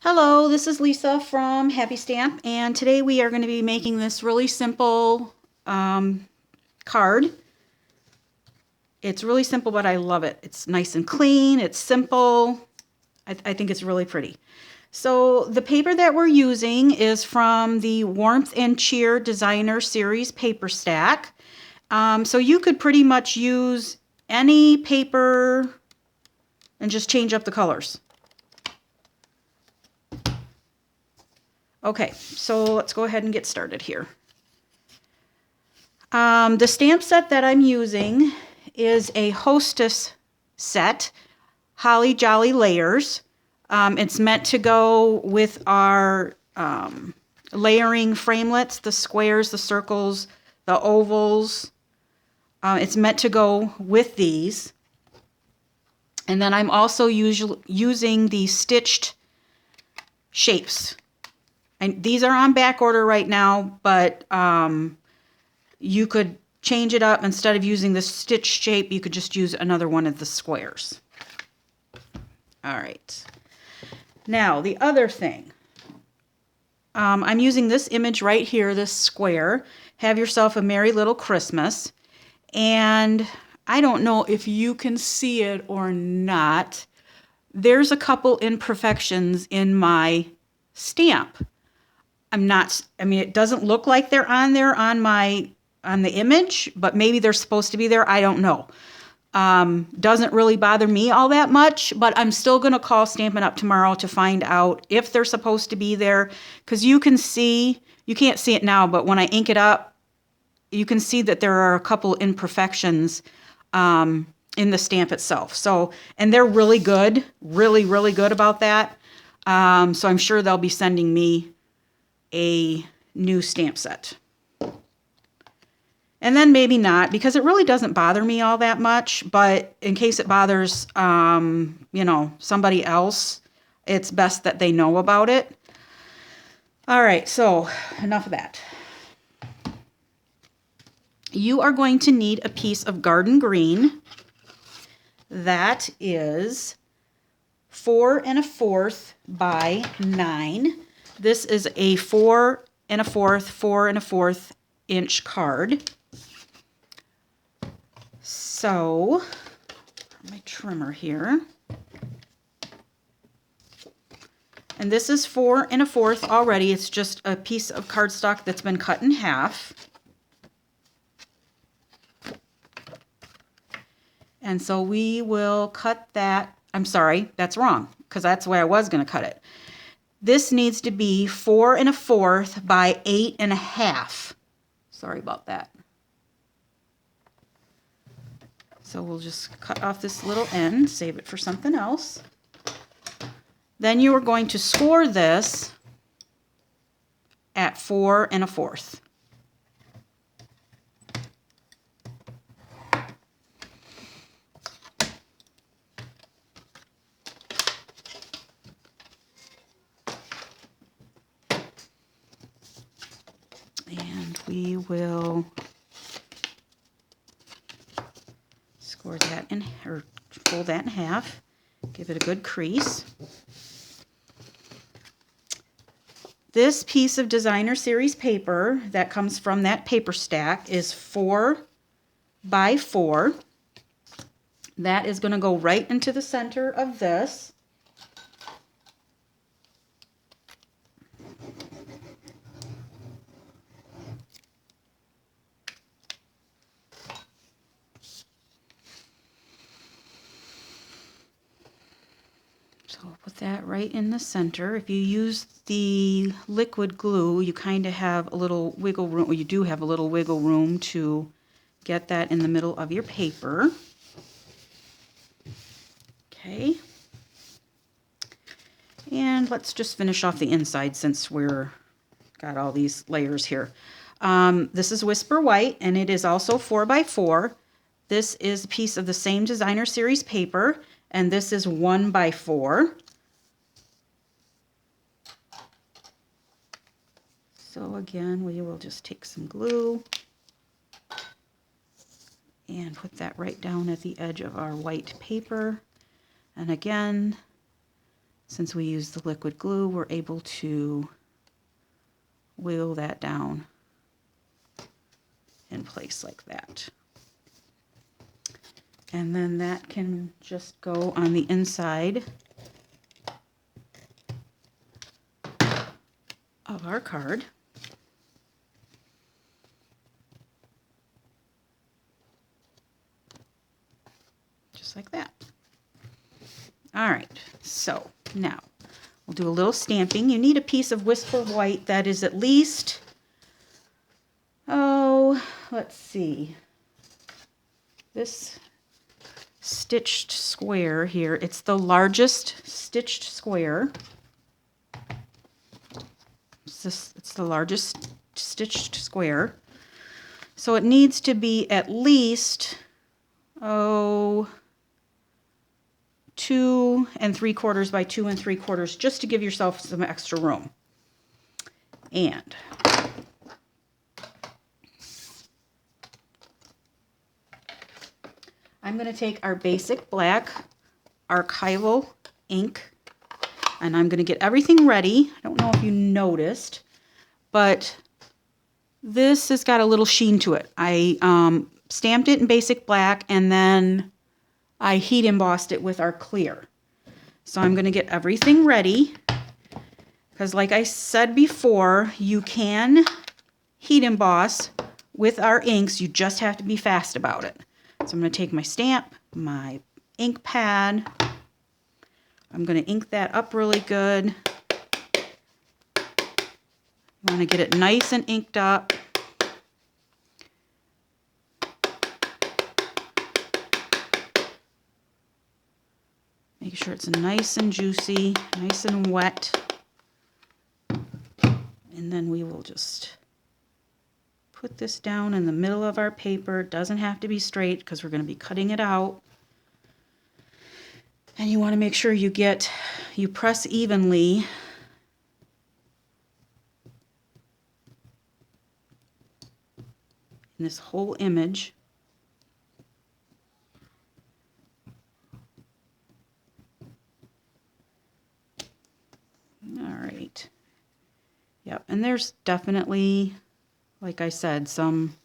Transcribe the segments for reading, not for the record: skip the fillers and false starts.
Hello, this is Lisa from Happy Stamp, and today we are going to be making this really simple card. It's really simple, but I love it. It's nice and clean, it's simple. I think it's really pretty. So the paper that we're using is from the Warmth and Cheer Designer Series paper stack. So you could pretty much use any paper and just change up the colors. Okay, so let's go ahead and get started here. The stamp set that I'm using is a Hostess set, Holly Jolly Layers. It's meant to go with our layering framelits, the squares, the circles, the ovals. It's meant to go with these. And then I'm also using the stitched shapes. And these are on back order right now, but you could change it up. Instead of using the stitch shape, you could just use another one of the squares. All right. Now, the other thing. I'm using this image right here, this square. Have yourself a Merry Little Christmas. And I don't know if you can see it or not. There's a couple imperfections in my stamp. It doesn't look like they're on there on the image, but maybe they're supposed to be there. I don't know. Doesn't really bother me all that much, but I'm still going to call Stampin' Up! Tomorrow to find out if they're supposed to be there, because you can't see it now, but when I ink it up, you can see that there are a couple imperfections in the stamp itself. So, and they're really good, really, really good about that. So I'm sure they'll be sending me a new stamp set. And then maybe not, because it really doesn't bother me all that much, but in case it bothers, somebody else, it's best that they know about it. All right, so enough of that. You are going to need a piece of garden green. That is 4 1/4 by 9. This is a 4 1/4 inch card. So, my trimmer here. And this is 4 1/4 already. It's just a piece of cardstock that's been cut in half. And so we will cut that. I'm sorry, that's wrong, because that's the way I was going to cut it. This needs to be 4 1/4 by 8 1/2. Sorry about that. So we'll just cut off this little end, save it for something else. Then you are going to score this at 4 1/4. And we will score that or fold that in half. Give it a good crease. This piece of Designer Series paper that comes from that paper stack is 4 by 4. That is going to go right into the center of this. So put that right in the center. If you use the liquid glue, you kind of have a little wiggle room, or you do have a little wiggle room to get that in the middle of your paper. Okay. And let's just finish off the inside since we're got all these layers here. This is Whisper White, and it is also 4 by 4. This is a piece of the same Designer Series paper, and this is 1 by 4. So again, we will just take some glue and put that right down at the edge of our white paper. And again, since we use the liquid glue, we're able to wiggle that down in place like that. And then that can just go on the inside of our card. Just like that. All right, so now we'll do a little stamping. You need a piece of Whisper White that is at least, oh, let's see, this stitched square here, it's the largest stitched square. It's the largest stitched square. So it needs to be at least, 2 3/4 by 2 3/4, just to give yourself some extra room. And I'm going to take our basic black archival ink, and I'm going to get everything ready. I don't know if you noticed, but this has got a little sheen to it. I stamped it in basic black, and then I heat embossed it with our clear. So I'm going to get everything ready, because like I said before, you can heat emboss with our inks. You just have to be fast about it. So I'm going to take my stamp, my ink pad. I'm going to ink that up really good. You want to get it nice and inked up. Make sure it's nice and juicy, nice and wet. And then we will just put this down in the middle of our paper. It doesn't have to be straight because we're going to be cutting it out. And you want to make sure you press evenly. In this whole image. All right. Yep, and there's definitely, like I said, some,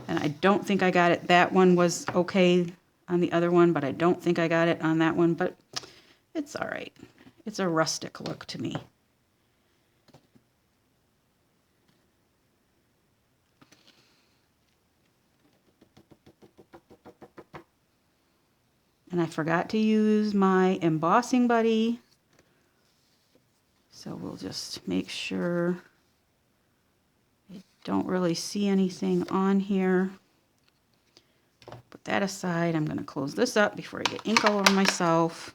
and I don't think I got it. That one was okay on the other one, but I don't think I got it on that one, but it's all right. It's a rustic look to me. And I forgot to use my embossing buddy. So we'll just make sure I don't really see anything on here. Put that aside. I'm going to close this up before I get ink all over myself.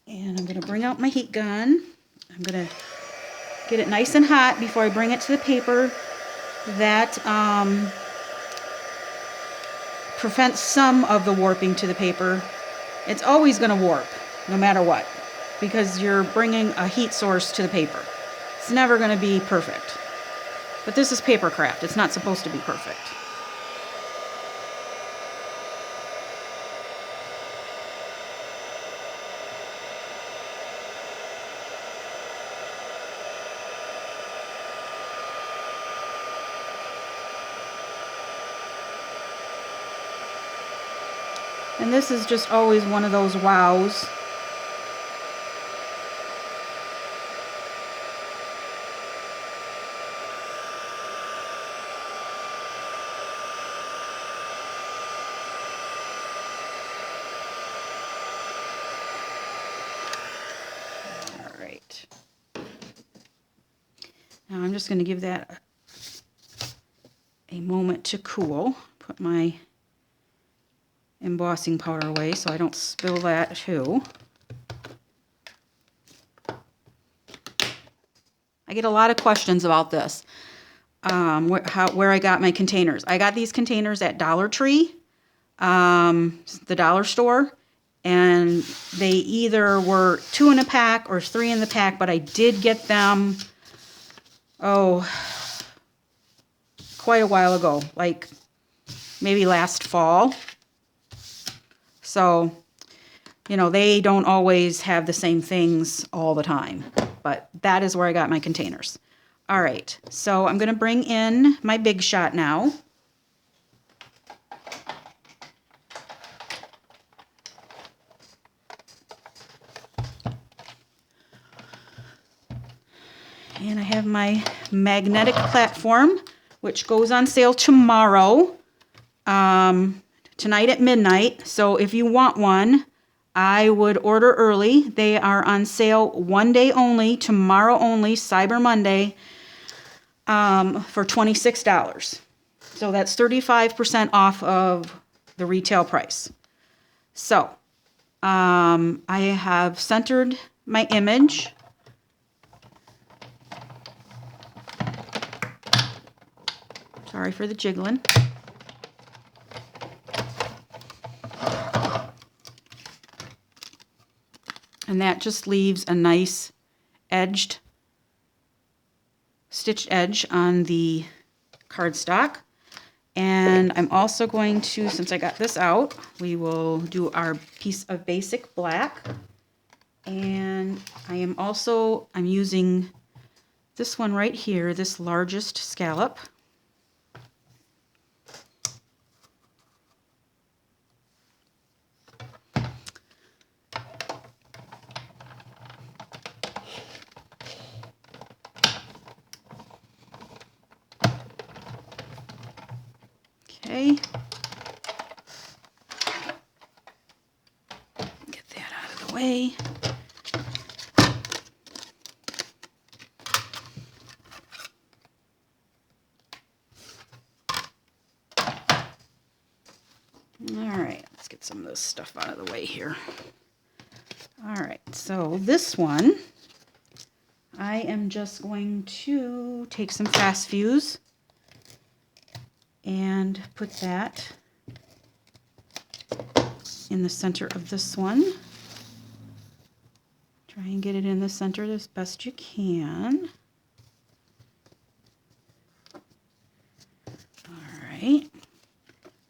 And I'm going to bring out my heat gun. I'm going to get it nice and hot before I bring it to the paper. That prevents some of the warping to the paper. It's always going to warp, no matter what, because you're bringing a heat source to the paper. It's never going to be perfect. But this is paper craft. It's not supposed to be perfect. And this is just always one of those wows. All right. Now I'm just going to give that a moment to cool. Put my embossing powder away so I don't spill that too. I get a lot of questions about this, where I got my containers. I got these containers at Dollar Tree, the dollar store, and they either were 2 in a pack or 3 in the pack, but I did get them, quite a while ago, like maybe last fall. So you know, they don't always have the same things all the time, but that is where I got my containers. All right, so I'm going to bring in my Big Shot now. And I have my magnetic platform, which goes on sale tomorrow, tonight at midnight. So if you want one, I would order early. They are on sale one day only, tomorrow only, Cyber Monday, for $26. So that's 35% off of the retail price. So I have centered my image. Sorry for the jiggling. And that just leaves a nice edged, stitched edge on the cardstock. And I'm also going to, since I got this out, we will do our piece of basic black. And I'm using this one right here, this largest scallop. Okay. Get that out of the way. All right, let's get some of this stuff out of the way here. All right, so this one, I am just going to take some fast fuse and put that in the center of this one. Try and get it in the center as best you can. All right.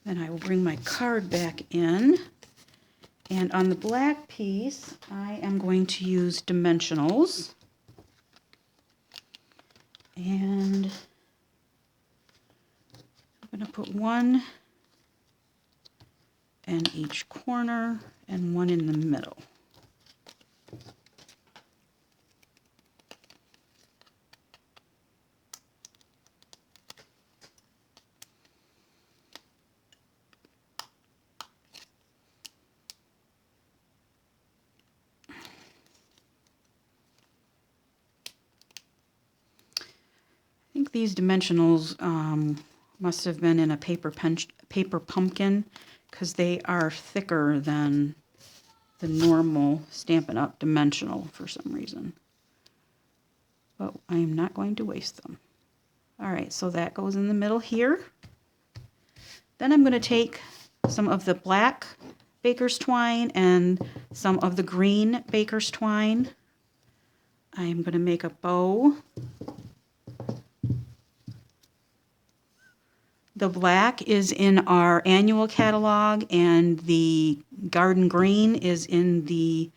Then I will bring my card back in. And on the black piece, I am going to use dimensionals. And I'm going to put one in each corner and one in the middle. I think these dimensionals must have been in a paper pumpkin, because they are thicker than the normal Stampin' Up! Dimensional for some reason. But I am not going to waste them. All right, so that goes in the middle here. Then I'm going to take some of the black baker's twine and some of the green baker's twine. I'm going to make a bow. The black is in our annual catalog, and the garden green is in the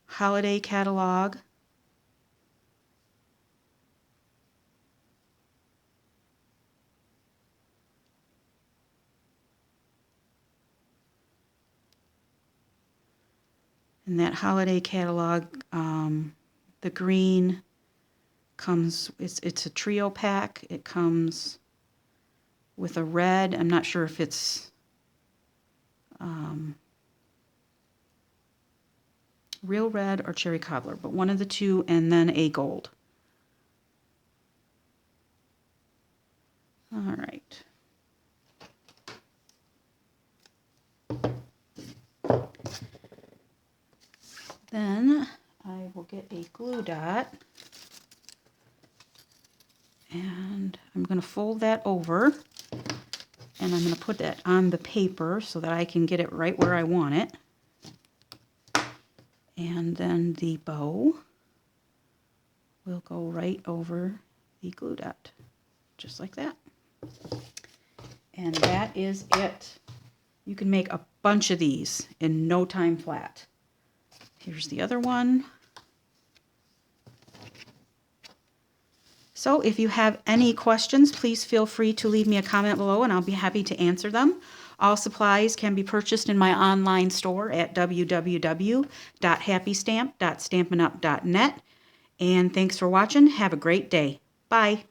holiday catalog. In that holiday catalog, the green comes, it's a trio pack. It comes with a red. I'm not sure if it's real red or cherry cobbler, but one of the two, and then a gold. All right. Then I will get a glue dot, and I'm going to fold that over, and I'm going to put that on the paper so that I can get it right where I want it. And then the bow will go right over the glue dot, just like that. And that is it. You can make a bunch of these in no time flat. Here's the other one. So if you have any questions, please feel free to leave me a comment below and I'll be happy to answer them. All supplies can be purchased in my online store at www.happystamp.stampinup.net. And thanks for watching. Have a great day. Bye.